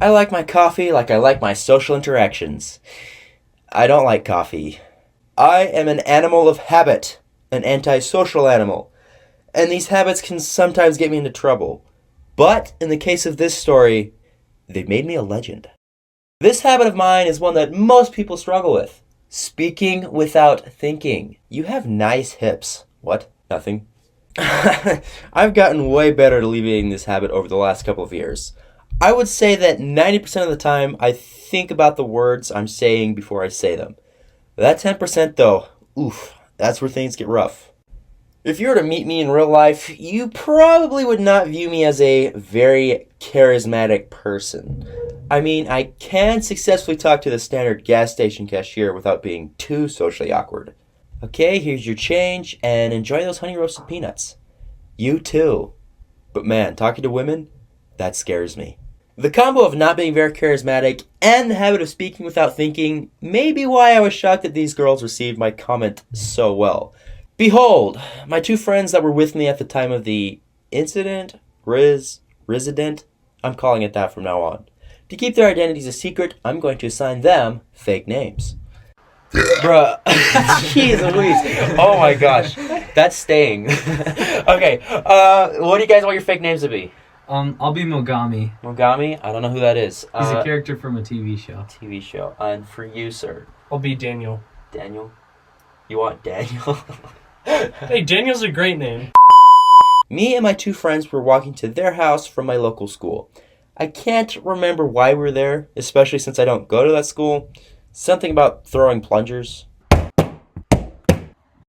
I like my coffee like I like my social interactions. I don't like coffee. I am an animal of habit, an antisocial animal, and these habits can sometimes get me into trouble. But in the case of this story, they've made me a legend. This habit of mine is one that most people struggle with. Speaking without thinking. You have nice hips. What? Nothing. I've gotten way better at alleviating this habit over the last couple of years. I would say that 90% of the time I think about the words I'm saying before I say them. That 10% though, oof, that's where things get rough. If you were to meet me in real life, you probably would not view me as a very charismatic person. I mean, I can successfully talk to the standard gas station cashier without being too socially awkward. Okay, here's your change, and enjoy those honey roasted peanuts. You too. But man, talking to women, that scares me. The combo of not being very charismatic and the habit of speaking without thinking may be why I was shocked that these girls received my comment so well. Behold, my two friends that were with me at the time of the incident, resident, I'm calling it that from now on. To keep their identities a secret, I'm going to assign them fake names. Bruh. Jeez Louise. Oh my gosh. That's staying. Okay, what do you guys want your fake names to be? I'll be Mogami. Mogami? I don't know who that is. He's a character from a TV show. TV show. And for you, sir? I'll be Daniel. Daniel? You want Daniel? Hey, Daniel's a great name. Me and my two friends were walking to their house from my local school. I can't remember why we were there, especially since I don't go to that school. Something about throwing plungers.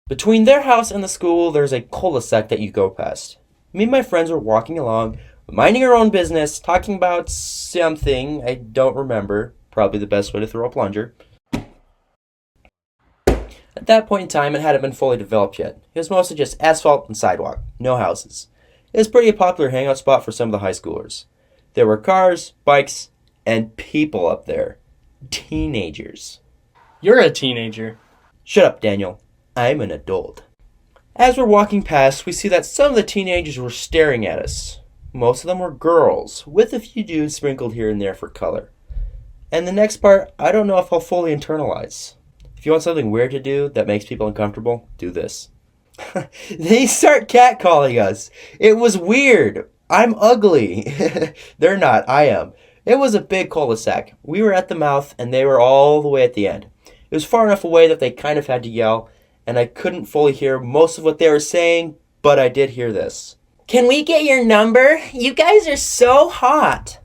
Between their house and the school, there's a cul-de-sac that you go past. Me and my friends were walking along, minding our own business, talking about something I don't remember. Probably the best way to throw a plunger. At that point in time, it hadn't been fully developed yet. It was mostly just asphalt and sidewalk, no houses. It was pretty a popular hangout spot for some of the high schoolers. There were cars, bikes, and people up there. Teenagers. You're a teenager. Shut up, Daniel. I'm an adult. As we're walking past, we see that some of the teenagers were staring at us. Most of them were girls, with a few dudes sprinkled here and there for color. And the next part, I don't know if I'll fully internalize. If you want something weird to do that makes people uncomfortable, do this. They start catcalling us. It was weird. I'm ugly. They're not, I am. It was a big cul-de-sac. We were at the mouth, and they were all the way at the end. It was far enough away that they kind of had to yell, and I couldn't fully hear most of what they were saying, but I did hear this. Can we get your number? You guys are so hot.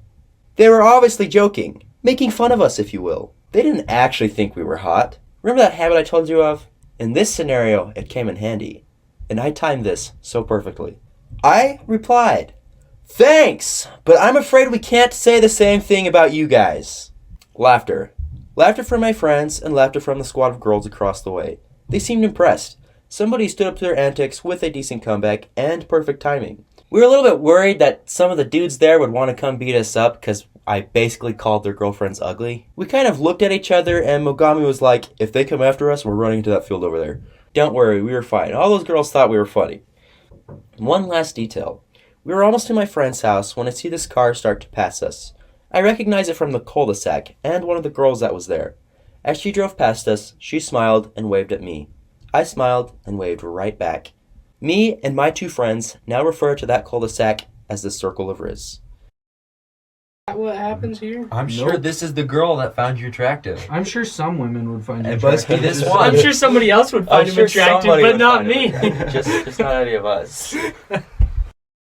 They were obviously joking, making fun of us, if you will. They didn't actually think we were hot. Remember that habit I told you of? In this scenario, it came in handy, and I timed this so perfectly. I replied, "Thanks, but I'm afraid we can't say the same thing about you guys." Laughter. Laughter from my friends and laughter from the squad of girls across the way. They seemed impressed. Somebody stood up to their antics with a decent comeback and perfect timing. We were a little bit worried that some of the dudes there would want to come beat us up because I basically called their girlfriends ugly. We kind of looked at each other and Mogami was like, "If they come after us, we're running into that field over there." Don't worry, we were fine. All those girls thought we were funny. One last detail. We were almost to my friend's house when I see this car start to pass us. I recognize it from the cul-de-sac and one of the girls that was there. As she drove past us, she smiled and waved at me. I smiled and waved right back. Me and my two friends now refer to that cul-de-sac as the Circle of Riz. What happens here? I'm sure this is the girl that found you attractive. I'm sure some women would find you It must be attractive. this one. I'm sure somebody else would find him attractive, but not me. Just not any of us.